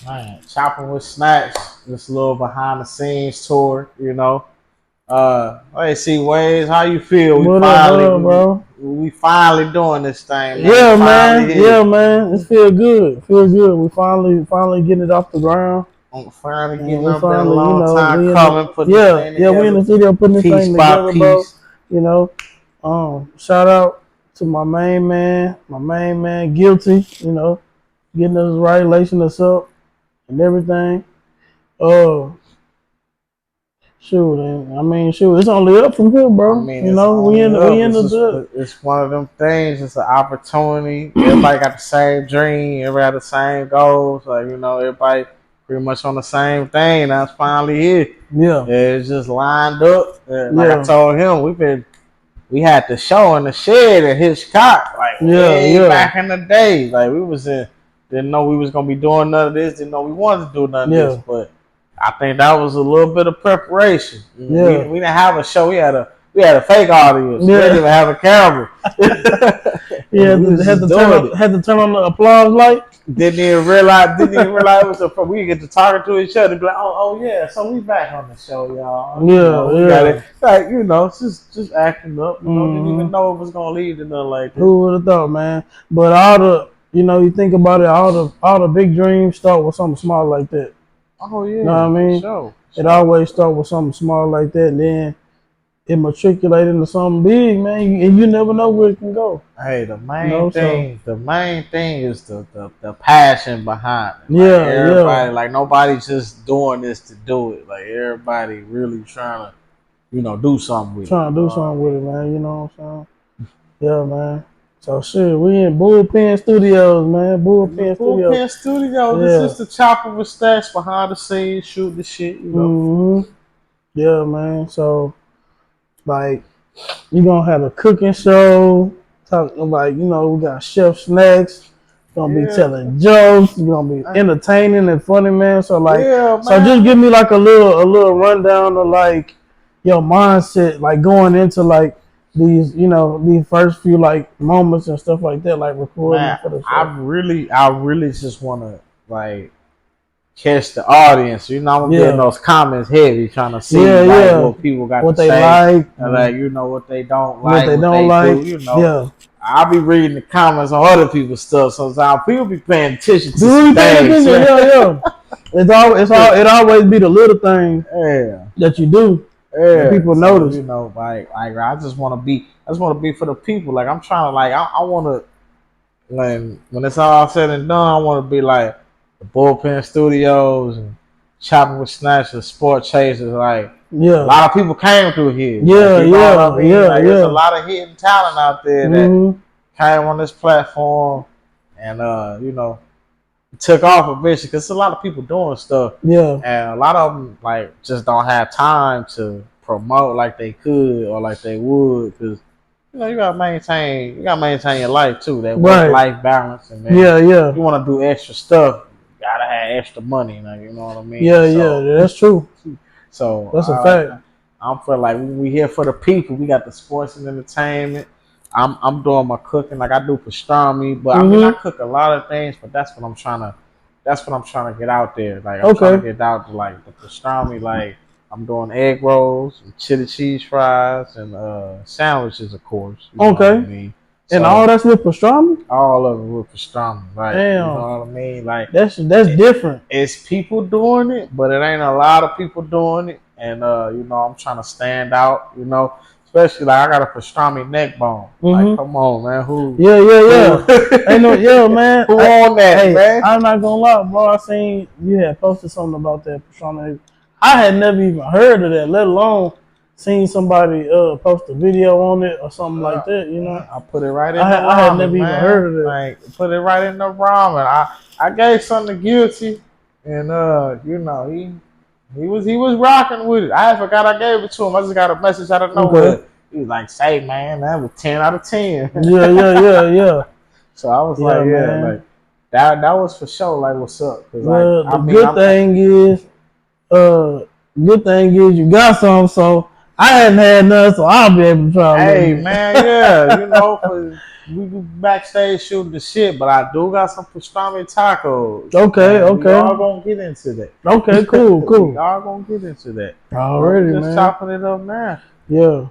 Man, chopping with snacks. This little behind the scenes tour, you know. Let's see, Ways, how you feel? What up, bro? We finally doing this thing, man. Yeah, Finally man. here. Yeah, man. It feel good. Feel good. We finally getting it off the ground. I'm finally And getting we up. Been a finally, long time we in the coming, putting this thing we in together, the studio putting this piece thing by together, bro. piece. You know, shout out to my main man, Guilty. You know, getting us right, lacing us up, and everything. Uh, shoot, and I mean, shoot, it's only up from here, I bro. mean, You it's know, only we up. in It's the just, good. it's one of them things. It's an opportunity. Everybody got the same dream. Everybody got the same goals. Like, you know, everybody pretty much on the same thing. That's finally here. Yeah, It's just lined up. Like I yeah, told him, we had the show in the shed at Hitchcock, like way yeah, back in the day. Like we was in, didn't know we was gonna be doing none of this. Didn't know we wanted to do none of this, yeah, but I think that was a little bit of preparation. yeah. We didn't have a show. We had a fake audience. We didn't even have a camera. Yeah, We was had just to doing it. had to turn on the applause light. Didn't even realize it was a. We get to talking to each other, and be like, oh yeah, so we back on the show, y'all. Yeah, You know, we got yeah. it. Like, you know, just acting up. You know, didn't even Mhm. know it was gonna lead to nothing like this. Who would have thought, man? But all the, you think about it, all the big dreams start with something small like that. Oh You know what yeah, I for mean? sure. It always start with something small like that, and then it matriculate into something big, man. And you never know where it can go. Hey, So the main thing is the passion behind it. Like yeah, yeah. everybody, like nobody's just doing this to do it. Like everybody really trying to, do something with it. Trying You to know do what I something with it, mean? man. You know what I'm saying? Yeah, man. So shit, we in Bullpen Studios, man. The Bullpen Studios. Bullpen Studio. This Yeah. is the chopper with stats behind the scenes, shoot the shit. Yeah, man. So like you gonna have a cooking show, talking like, we got Chef Snacks, gonna be Yeah, telling jokes, you're gonna be entertaining and funny, man. So like yeah, so just man. give me like a little rundown of like your mindset, like going into like these first few like moments and stuff like that, like recording Man, for the I show. really just want to like catch the audience. You know, I'm getting Yeah. those comments heavy, trying to see Yeah, like yeah. what people got What to they say, like, and like what they don't what like, they what don't they like. do. Yeah. I'll be reading the comments on other people's stuff sometimes. People be paying attention to Do some we pay things. attention? Yeah. It always be the little thing Yeah. that you do that Yeah, people so notice. like I just want to be, for the people. Like I'm trying to, like I want to, when it's all said and done, I want to be like the Bullpen Studios and Chopping with Snacks and Sport Chasers. Like a Yeah. lot of people came through here. Yeah, Like, you know what I mean? yeah, Like yeah. there's a lot of hidden talent out there that came on this platform, and took off eventually, because a lot of people doing stuff. Yeah. And a lot of them like just don't have time to promote like they could or like they would, because you gotta maintain your life too, that work life balance, and then Yeah. you want to do extra stuff, you gotta have extra money, like, you know what I mean? Yeah, that's true. So That's a fact. I'm for like, we here for the people. We got the sports and entertainment. I'm doing my cooking, like I do pastrami, but I mean I cook a lot of things, but that's what I'm trying to get out there. Like I'm trying to get out to like the pastrami, like I'm doing egg rolls and chili cheese fries and sandwiches, of course. You know what I mean? And all that's with pastrami? All of it with pastrami, right? Damn. You know what I mean? Like that's different. It's people doing it, but it ain't a lot of people doing it. And I'm trying to stand out, especially like I got a pastrami neck bone. Like, come on, man. Who? Yeah. Ain't no, man. Who on that, man? I'm not gonna lie, bro. I seen you had posted something about that pastrami. I had never even heard of that, let alone seen somebody post a video on it or something like that. I put it right in the ramen. I had never even heard of it. Like, put it right in the ramen. I gave something to Guilty, and he was rocking with it. I forgot I gave it to him. I just got a message out of nowhere. He was like, "Say, man, that was 10 out of 10." Yeah. So I was like, like that was for sure. Like, what's up? Well, the good thing is you got some, so I hadn't had none, so I'll be able to try. Hey, man, yeah, we be backstage shooting the shit, but I do got some pastrami tacos. Okay, Man, we okay. all gonna get into that. Okay, cool, We cool. all gonna get into that. Already, Just man. chopping it up now. Yeah.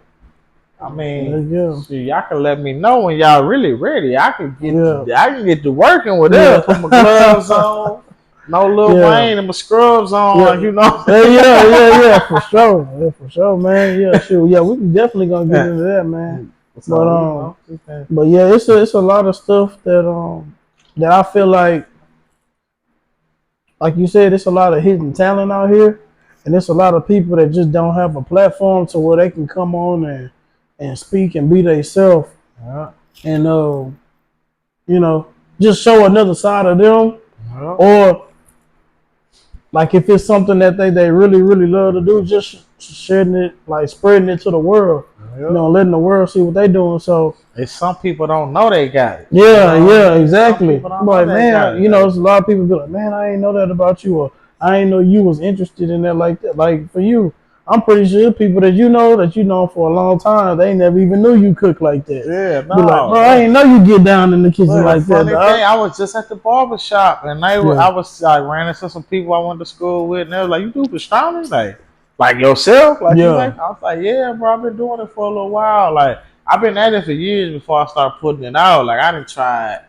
I mean, Yeah. shit, y'all can let me know when y'all really ready. I can get to working with Yeah. that. Put my gloves on, no Lil Wayne and my scrubs on, like, you know. Yeah, for sure. Yeah, for sure, man. Yeah, sure. Yeah, we definitely gonna get into that, man. So, But yeah, it's a lot of stuff that that I feel like you said, it's a lot of hidden talent out here, and it's a lot of people that just don't have a platform to where they can come on and speak and be themselves, and you know, just show another side of them, or like if it's something that they really love to do, just sharing it, like spreading it to the world, you know, letting the world see what they doing. So it's some people don't know they got it. Yeah, exactly. Like, man, you know, there's a lot of people be like, man, I ain't know that about you, or I ain't know you was interested in that like that. Like for you, I'm pretty sure people that you know for a long time, they never even knew you cook like that. Yeah, no. Be like, bro, I ain't know you get down in the kitchen like that. Funny thing, I was just at the barber shop, and I was like ran into some people I went to school with, and they was like, "You do pastrami, like yourself?" Like, you like? I was like, "Yeah, bro, I've been doing it for a little while. Like, I've been at it for years before I started putting it out. Like, I done tried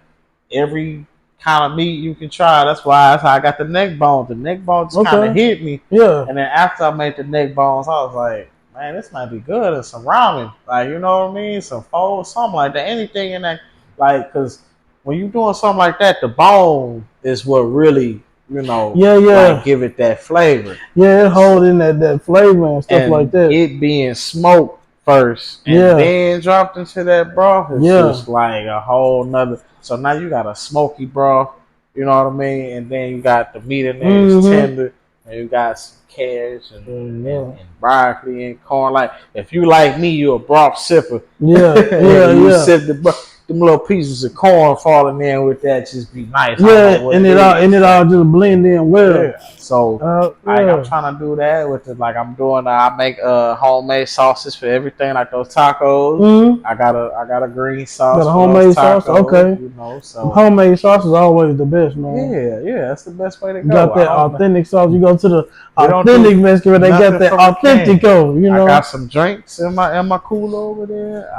every kind of meat you can try. That's how I got the neck bones. The neck bones kind of hit me. Yeah. And then after I made the neck bones, I was like, man, this might be good. And some ramen, like, you know what I mean? Some pho, something like that. Anything in that, like, because when you're doing something like that, the bone is what really, you know, like, give it that flavor. Yeah, it hold in that flavor and stuff like that. It being smoked first and then dropped into that broth, it's just like a whole nother. So now you got a smoky broth, you know what I mean? And then you got the meat in there, it's tender, and you got some carrots and broccoli and corn. Like, if you like me, you a broth sipper. You sip the broth. Them little pieces of corn falling in with that just be nice. And it all just blend in well. So I'm trying to do that with it. Like, I'm doing, I make homemade sauces for everything, like those tacos. I got a green sauce. Got a homemade sauce, okay. You know, so homemade sauce is always the best, man. Yeah, that's the best way to go. You got that authentic sauce. You go to the authentic Mexican, they got that authentico. You know, I got some drinks in my cooler over there.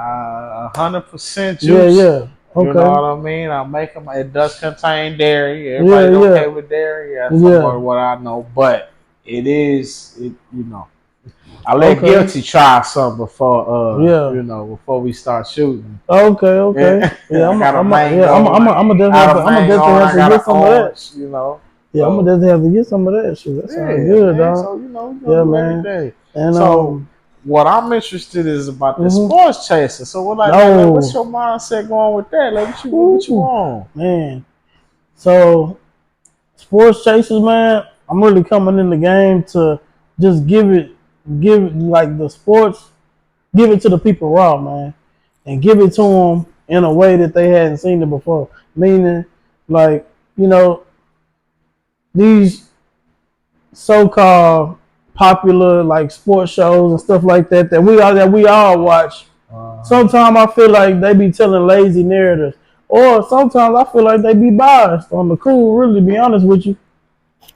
100% juice. Okay. You know what I mean? I make them. It does contain dairy. Everybody's okay with dairy. That's what I know. But you know, I let Guilty try some before. You know, before we start shooting. Okay. Yeah, I'm definitely have to get some of that. You know. Yeah, I'm gonna definitely have to get some of that shit. That sounds good, dog. So, you know, man. Everything. And so what I'm interested is about the sports chaser. So what's your mindset going with that? Like, what you on? Man. So sports chasers, man, I'm really coming in the game to just give it like the sports, give it to the people raw, man, and give it to them in a way that they hadn't seen it before. Meaning, like, you know, these so-called popular like sports shows and stuff like that we all watch. Sometimes I feel like they be telling lazy narratives, or sometimes I feel like they be biased on the cool. Really, be honest with you.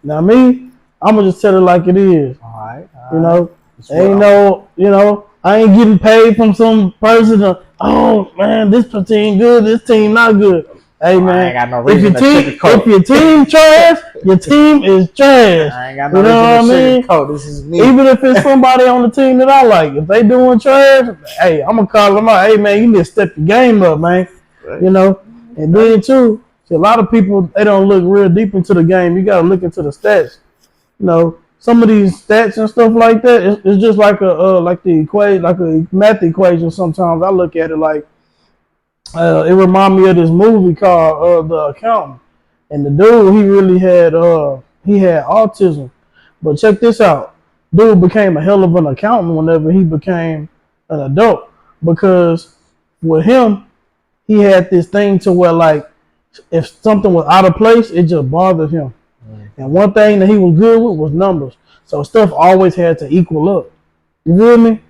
Now me, I'm gonna just tell it like it is. All right. You know, ain't no, you know, I ain't getting paid from some person to, oh man, this team good, this team not good. Hey man, if your team trash, your team is trash. I ain't got no reason to sugarcoat. This is me. Even if it's somebody on the team that I like, if they doing trash, hey, I'm gonna call them out. Hey man, you need to step your game up, man. You know, and then too, see, a lot of people, they don't look real deep into the game. You gotta look into the stats. You know, some of these stats and stuff like that, it's just like the equation, like a math equation. Sometimes I look at it like. It reminded me of this movie called The Accountant, and the dude he had autism, but check this out, dude became a hell of an accountant whenever he became an adult, because with him he had this thing to where like if something was out of place it just bothered him, and one thing that he was good with was numbers, so stuff always had to equal up. You feel me?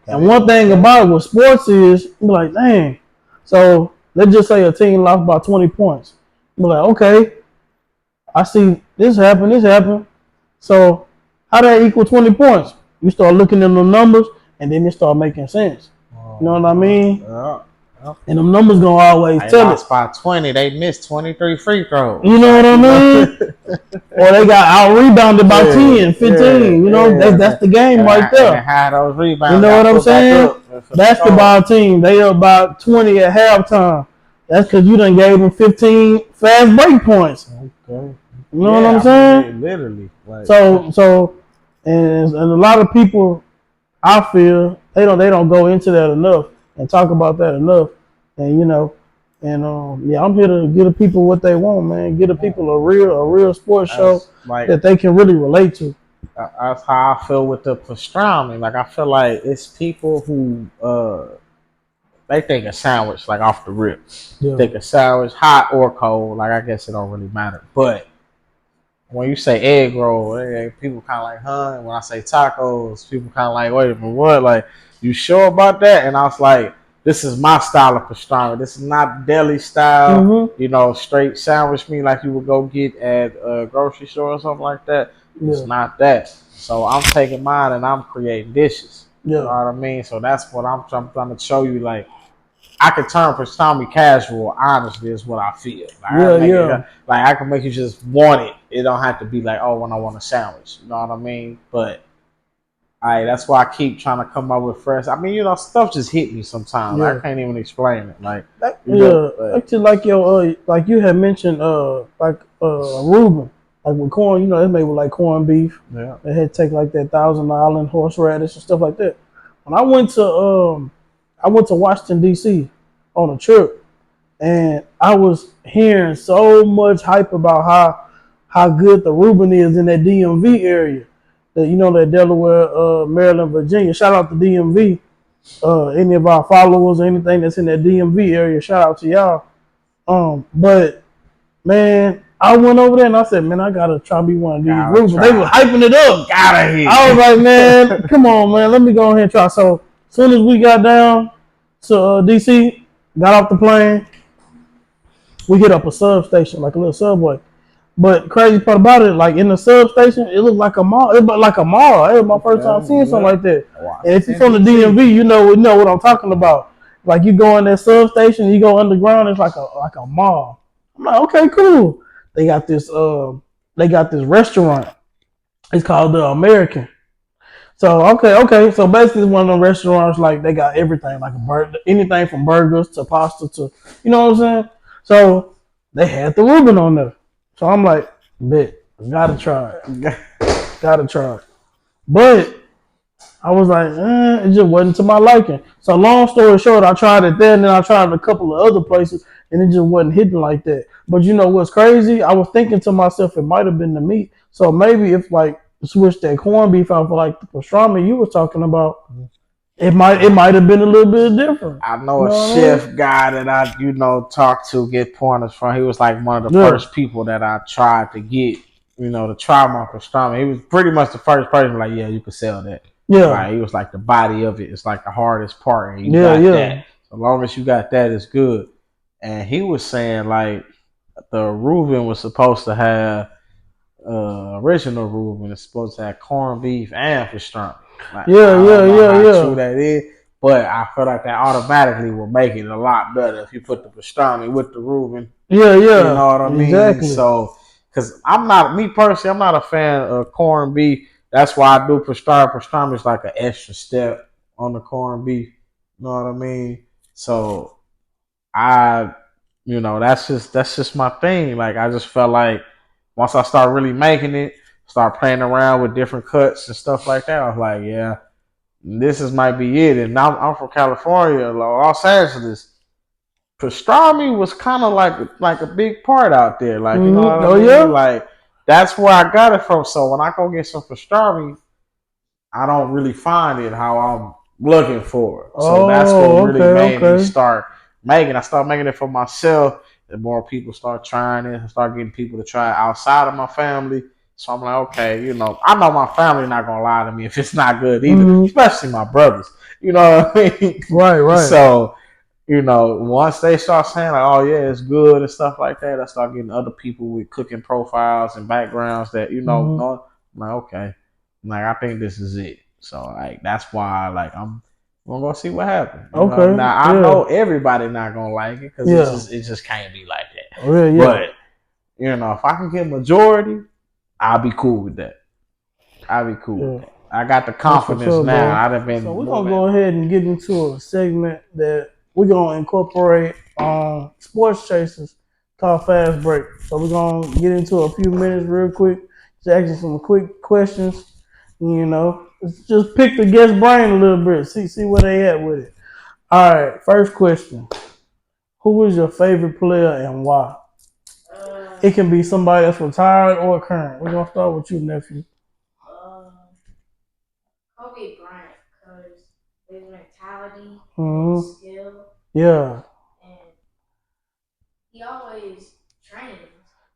And one thing about it with sports is you're like, dang. So let's just say a team lost by 20 points. We're like, okay, I see this happen. So how that equal 20 points? You start looking at the numbers, and then it start making sense. You know what I mean? Yeah. And them numbers gonna always They tell lost it. by 20. They missed 23 free throws. You know what I mean? Or they got out rebounded by 10, 15. You know, that's the game right there. And how those rebounds You know what I'm saying? Basketball team, they up by 20 at halftime. That's because you done gave them 15 fast break points. Okay. You know what I'm saying? Literally. Like, so, and a lot of people, I feel they don't go into that enough and talk about that enough. And you know, and yeah, I'm here to give the people what they want, man. Give the people a real sports show that they can really relate to. That's how I feel with the pastrami. Like I feel like it's people who they think a sandwich like off the rip. Yeah. Think a sandwich, hot or cold. Like I guess it don't really matter. But when you say egg roll, people kind of like, huh? And when I say tacos, people kind of like, wait a minute, what? Like, you sure about that? And I was like, this is my style of pastrami. This is not deli style, you know, straight sandwich meat like you would go get at a grocery store or something like that. Yeah. It's not that. So I'm taking mine and I'm creating dishes. Yeah. You know what I mean? So that's what I'm trying to show you. Like, I could turn pastrami casual, honestly, is what I feel. Like, like I can make you just want it. It don't have to be like, oh, when I want a sandwich. You know what I mean? But that's why I keep trying to come up with fresh. I mean, you know, stuff just hit me sometimes. Yeah. I can't even explain it. Like, actually, like your like you had mentioned, Reuben, like with corn. You know, it's made with like corned beef. Yeah, they had to take like that Thousand Island horseradish and stuff like that. When I went to Washington D.C. on a trip, and I was hearing so much hype about how good the Reuben is in that DMV area. That, you know, that Delaware, Maryland, Virginia. Shout out to DMV. Any of our followers or anything that's in that DMV area, shout out to y'all. But man, I went over there and I said, man, I gotta try me one of these Reubens. They were hyping it up. I was like, man, come on, man, let me go ahead and try. So as soon as we got down to DC, got off the plane, we hit up a substation, like a little subway. But crazy part about it, like in the substation, it looked like a mall. It looked like a mall. It was my first time seeing something like that. And if you're from the DMV, you know what I'm talking about. Like you go in that substation, you go underground, it's like a mall. I'm like, okay, cool. They got this restaurant. It's called the American. So okay. So basically, it's one of the restaurants, like they got everything, like anything from burgers to pasta to, you know what I'm saying. So they had the Reuben on there. So I'm like, bet, gotta try it. But I was like, it just wasn't to my liking. So long story short, I tried it there, and then I tried a couple of other places, and it just wasn't hitting like that. But you know what's crazy? I was thinking to myself, it might have been the meat. So maybe if like switch that corned beef out for like the pastrami you were talking about, it might have been a little bit different. I know a chef guy that I talked to, get pointers from. He was like one of the first people that I tried to get, to try my pastrami. He was pretty much the first person like, yeah, you could sell that. Yeah. Like, he was like the body of it. It's like the hardest part. And you got that. So long as you got that, it's good. And he was saying like the Reuben was supposed to have original Reuben is supposed to have corned beef and pastrami. Like, true that is, but I feel like that automatically will make it a lot better if you put the pastrami with the Reuben. Yeah. You know what I mean? Exactly. So, because I'm not a fan of corned beef. That's why I do pastrami. Pastrami is like an extra step on the corned beef. You know what I mean? So, that's just my thing. Like, I just felt like once I start really making it, start playing around with different cuts and stuff like that, I was like, yeah, this might be it. And now I'm from California, Los Angeles. Pastrami was kind of like a big part out there. Like, you know what I mean? Yeah? Like, that's where I got it from. So when I go get some pastrami, I don't really find it how I'm looking for it. So that's what really made me start making. I started making it for myself. The more people start trying it, I start getting people to try it outside of my family. So I'm like, okay, I know my family not gonna lie to me if it's not good either, especially my brothers. You know what I mean? Right. So once they start saying like, "Oh yeah, it's good" and stuff like that, I start getting other people with cooking profiles and backgrounds that know. I'm like, okay, I think this is it. So like that's why I'm gonna go see what happens. Okay. Now I know everybody not gonna like it because it just can't be like that. Oh, yeah. But if I can get majority, I'll be cool with that. I'll be cool with that. I got the confidence now. I'd have been. So we're gonna go ahead and get into a segment that we're gonna incorporate sports chasers called Fast Break. So we're gonna get into a few minutes real quick, just asking some quick questions. Just pick the guest brain a little bit, see where they at with it. All right, first question: who is your favorite player and why? It can be somebody that's retired or current. We're gonna start with you, nephew. Kobe Bryant, because his mentality, skill, and he always trains.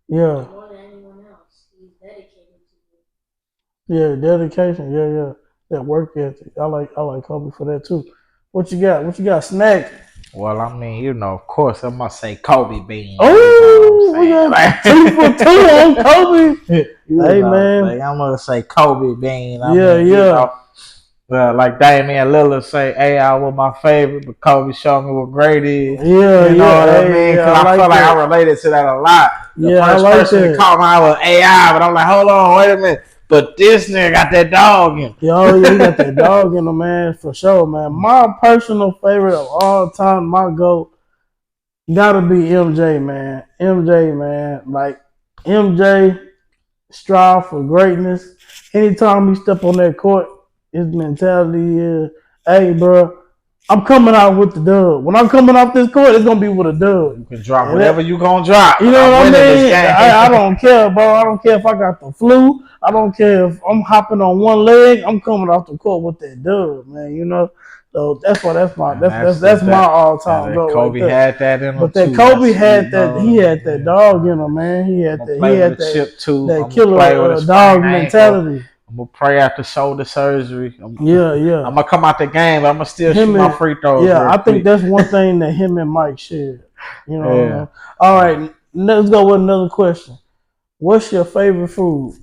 More than anyone else, he's dedicated to it. Yeah, dedication. Yeah. That work ethic. I like Kobe for that too. What you got, Snack? Well, I mean, of course, I'm gonna say Kobe Bean. Oh, we got 2 for 2 on Kobe. Hey man, I'm gonna say Kobe Bean. Like Damian Lillard say, AI was my favorite, but Kobe showed me what great is. You know what I mean? Because I feel like I related to that a lot. The first person that caught my eye was AI, but I'm like, hold on, wait a minute. But this nigga got that dog in him. He got that dog in him, man, for sure, man. My personal favorite of all time, my GOAT, gotta be MJ, man. Like, MJ strive for greatness. Anytime he step on that court, his mentality is, hey, bro, I'm coming out with the dub. When I'm coming off this court, it's gonna be with a dub. You can drop whatever you gonna drop. You know what I mean? I don't care, bro. I don't care if I got the flu. I don't care if I'm hopping on one leg. I'm coming off the court with that dub, man. So that's my all time GOAT. Kobe had that in him. But that Kobe had that. He had that dog in him, man. He had that killer dog mentality. I'm gonna pray after shoulder surgery. I'm gonna come out the game, but I'm gonna still shoot my free throws. Yeah, I think that's one thing that him and Mike shared. All right, let's go with another question. What's your favorite food?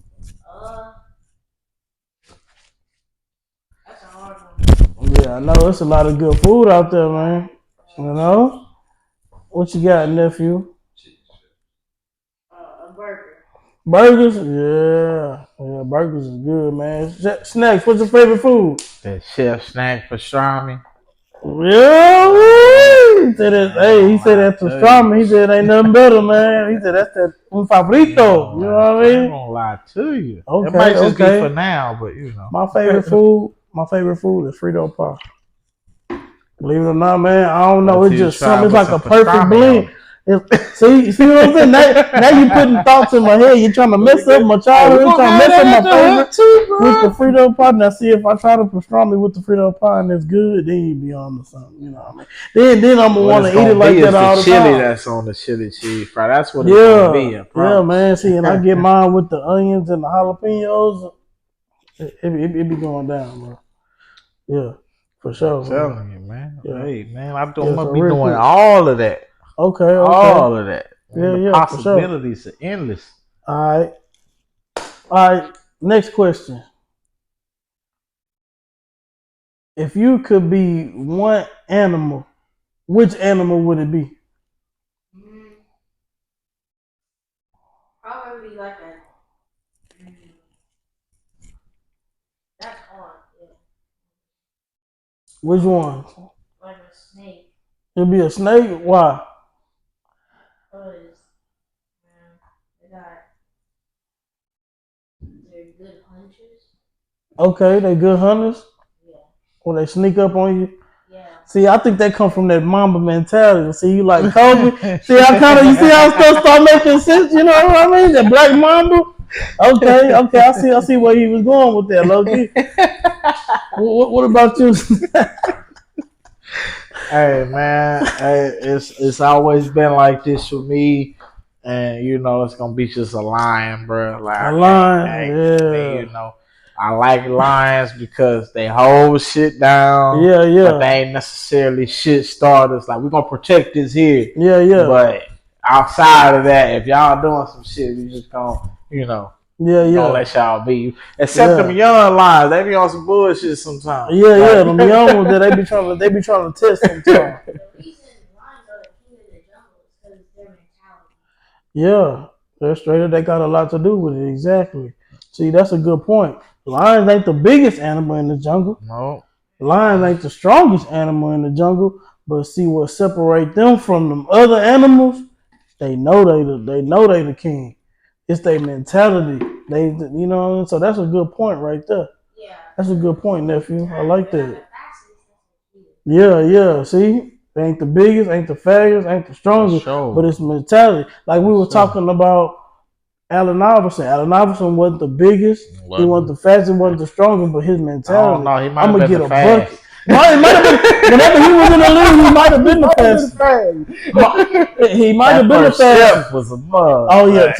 That's a hard one. Yeah, I know it's a lot of good food out there, man. What you got, nephew? A burger. Burgers? Yeah, burgers is good, man. Snacks, what's your favorite food? That chef snack pastrami. Yeah, he said that pastrami. He said ain't nothing better, man. He said that's that un favorito. You know what I mean? I'm gonna lie to you. Okay, it might just be for now, but My favorite food is Frito pie. Believe it or not, man, I don't know. It's just something. It's like a perfect blend. See what I'm saying? Now you putting thoughts in my head. You're trying to mess up my childhood. You're trying to mess up my favorite with the Frito pie. Now, see, if I try to pastrami with the Frito pie and it's good, then you be on to something. You know what I mean? Then I'm gonna want to eat it like that all the time. Chili that's on the chili cheese fry. That's what it's gonna be. Yeah, man. See, and I get mine with the onions and the jalapenos. It be going down, bro. Yeah, for sure. I'm telling you, man. Yeah. Hey, man, I'm gonna be doing all of that. Okay. All of that. The possibilities are endless. All right. Next question. If you could be one animal, which animal would it be? Probably like a. That's hard. Yeah. Which one? Like a snake. It'd be a snake? Why? They're good hunters. Okay, they good hunters? Yeah. Or they sneak up on you? Yeah. See, I think that come from that Mamba mentality. See, you like Kobe. See, you see how stuff start making sense? You know what I mean? That black Mamba? Okay. I see where he was going with that, Loki. What about you? Hey man, it's always been like this for me, and it's gonna be just a lion, bro. Like a lion, yeah. I like lions because they hold shit down. Yeah, yeah. But they ain't necessarily shit starters. Like, we're gonna protect this here. Yeah, yeah. But outside of that, if y'all doing some shit, we just gonna, gonna let y'all be. Except them young lions, they be on some bullshit sometimes. Yeah, yeah. Them young ones that they be trying to test sometimes. The reason lions are the king of the jungle is because of their mentality. Yeah, they're straight up. They got a lot to do with it. Exactly. See, that's a good point. Lions ain't the biggest animal in the jungle. No. Lions ain't the strongest animal in the jungle. But see, what separate them from them other animals? They know they the king. It's their mentality. They, you know. So that's a good point right there. Yeah. That's a good point, nephew. I like that. Yeah, yeah. See, they ain't the biggest, ain't the fastest, ain't the strongest, but it's mentality. Like we were talking about Allen Iverson. Allen Iverson wasn't the biggest, he wasn't the fastest, wasn't the strongest, but his mentality. No, he might I'm have gonna been get a fast. bucket. Whenever he was in the league, he might have been the fastest. He might have been the fastest. Was a mug. Oh yeah,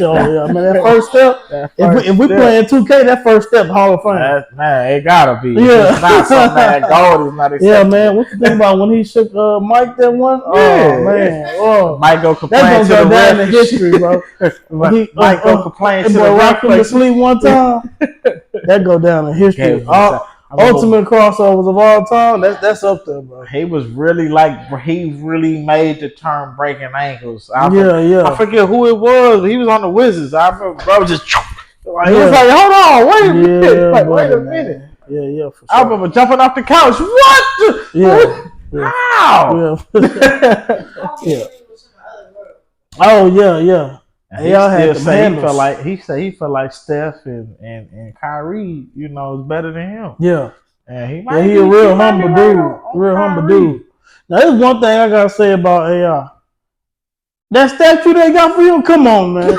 man. That first step. If we playing 2K, that first step, Hall of Fame. Man, it gotta be. Yeah. It's not something that gold is not acceptable. Yeah, man. What you think about when he shook Mike that one? Yeah. Oh man. Oh. Mike go complain That's to gonna the go down ref. in history, bro. Mike go complain to the ref. Rock him to sleep one time. That go down in history. Ultimate crossovers of all time. That's up there, bro. He was really he really made the term breaking ankles. I forget who it was. He was on the Wizards. I remember, bro, just he was like, hold on, wait a minute. Like, wait a minute. Yeah, for sure. I remember jumping off the couch. What? How? Yeah. Oh yeah. He still say he felt like Steph and Kyrie, is better than him. Yeah. And he a real humble dude. Real humble dude. Now there's one thing I gotta say about AI. That statue they got for him, come on, man.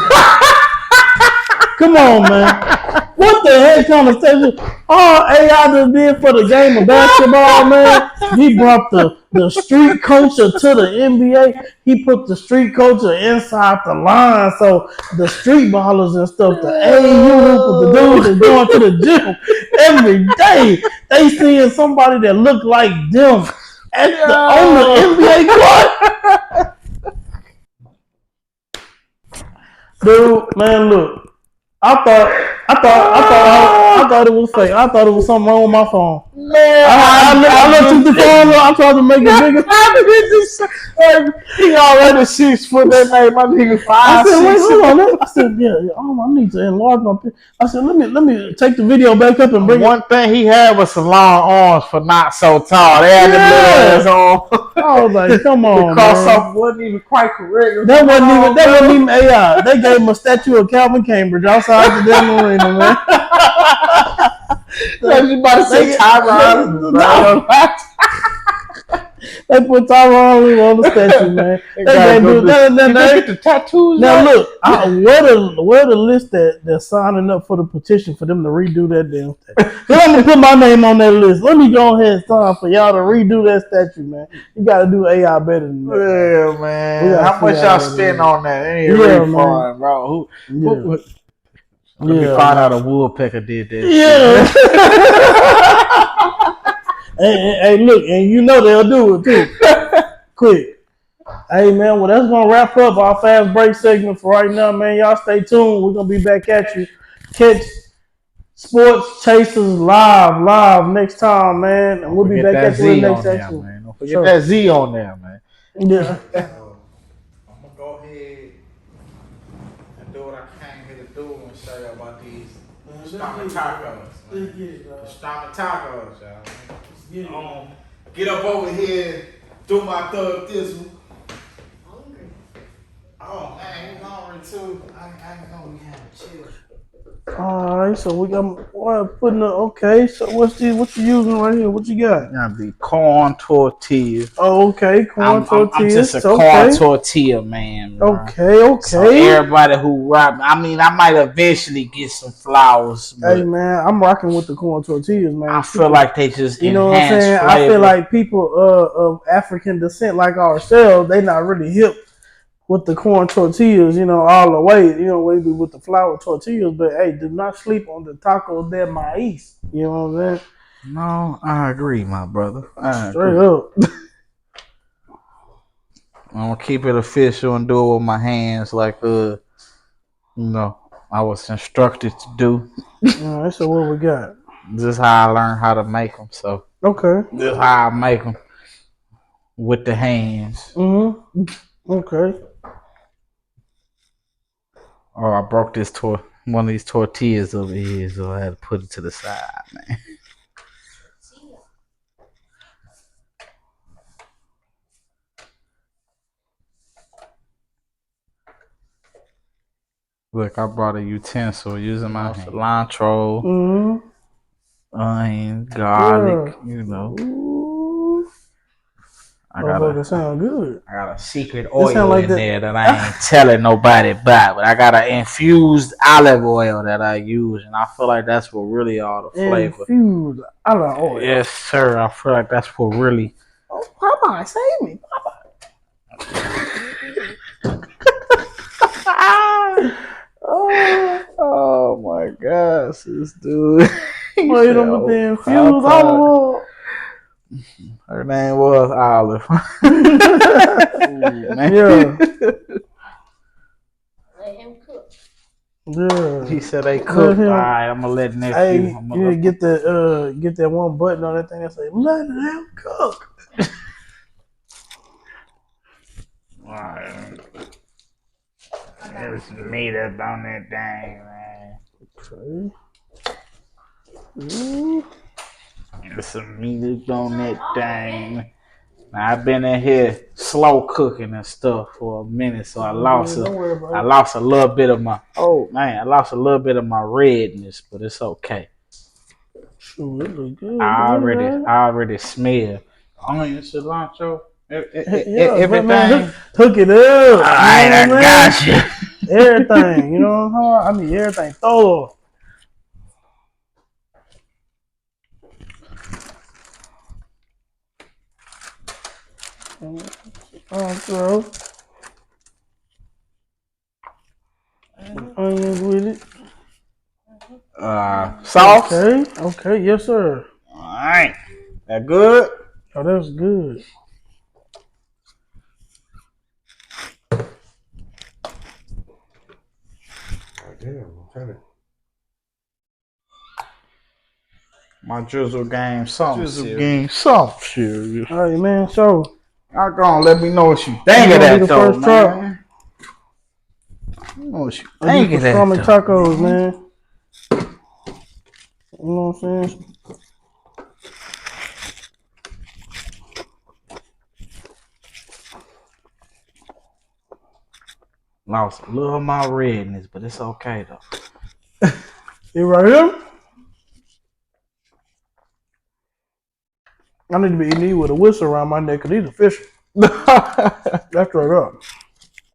Come on, man. What the heck kind of statue? All AI just did for the game of basketball, man. He brought the street culture to the NBA. He put the street culture inside the line. So the street ballers and stuff, the AU, the dudes that going to the gym every day, they seeing somebody that look like them on the NBA court. Dude, man, look. I thought it was fake. I thought it was something wrong with my phone. Man, I looked at the phone. I tried to make it bigger. He already 6 foot. That made my nigga 5. I said, wait, hold on. I said, I need to enlarge my picture. I said, let me take the video back up and bring one thing he had was some long arms for not so tall. They had them little on. I was like, come on, the crossover wasn't even quite correct. That wasn't even AI. They gave him a statue of Calvin Cambridge outside the damn arena, man. You about to say Tyron? They put Tyron on the statue, man. They the tattoos. Now look, where the list they're signing up for the petition for them to redo that damn statue. So I'm gonna put my name on that list. Let me go ahead and sign for y'all to redo that statue, man. You gotta do AI better than that. Yeah, man. How much y'all spend on that? It ain't really fun, bro. Let me find out a woodpecker did this. Yeah. Hey, look, and you know they'll do it too. Quick. Hey, man, well, that's going to wrap up our fast break segment for right now, man. Y'all stay tuned. We're going to be back at you. Catch Sports Chasers live next time, man. And we'll be back at you next time. Don't forget that Z on there, man. Yeah. I'm going to go ahead and do what I came here to do and show you about these pastrami tacos. Pastrami tacos, y'all. Get up over here, do my thug thistle. Hungry. Oh man, he's hungry too. I know we have chill. Alright, so we got putting okay. So what you using right here? What you got? Gotta be corn tortillas. Oh, okay, corn tortillas. I'm just a corn tortilla man. Bro. Okay. So everybody who rock, I might eventually get some flowers. Hey man, I'm rocking with the corn tortillas, man. I feel like they just what I'm saying. Flavor. I feel like people of African descent like ourselves, they not really hip with the corn tortillas, you know, all the way, you know, maybe with the flour tortillas, but hey, do not sleep on the tacos de maíz. You know what I'm saying? No, I agree, my brother. I Straight agree. up. I'm gonna keep it official and do it with my hands, like you know, I was instructed to do. All right, so what we got? This is how I learned how to make them. So Okay. this is how I make them with the hands. Okay. Oh, I broke this one of these tortillas over here, so I had to put it to the side, man. Look, I brought a utensil using my cilantro, onion, garlic. Yeah. You know, Ooh. I Motherfucker sound good. got a secret It sound oil like in that. there that I ain't telling nobody about, but I got an infused olive oil that I use, and I feel like that's what really all the flavor. Infused olive oil. Yes, sir. I feel like that's what really. Oh, Popeye, save me, Popeye. Oh my gosh, this dude. Wait them with the infused olive oil. Her name was Olive. Ooh, man. Yeah. Let him cook. Yeah. He said they cooked. All right, I'm gonna let nephew. Hey, you get that one button on that thing that say "Let him cook." All right. There's some meat up on that thing, man. Okay. Ooh. There's some meat up on that thing. Now, I've been in here slow cooking and stuff for a minute, so I lost a little bit of my redness, but it's okay. Ooh, it look good. I already smell onion, cilantro, everything. Man, hook it up. All right, I got you. Everything, you know what I mean? Everything thorough. Bro. Onions with it. Sauce. Okay, yes sir. All right, that good? Oh, that's good. Damn, I'm trying to. My drizzle game something serious. All right, man. So, Y'all gonna let me know what you think of that though, man. You know what you think of that though, tacos, man. You know what I'm saying? Lost a little of my redness, but it's okay though. You right here? I need to be eating these with a whistle around my neck because these are official. That's right up.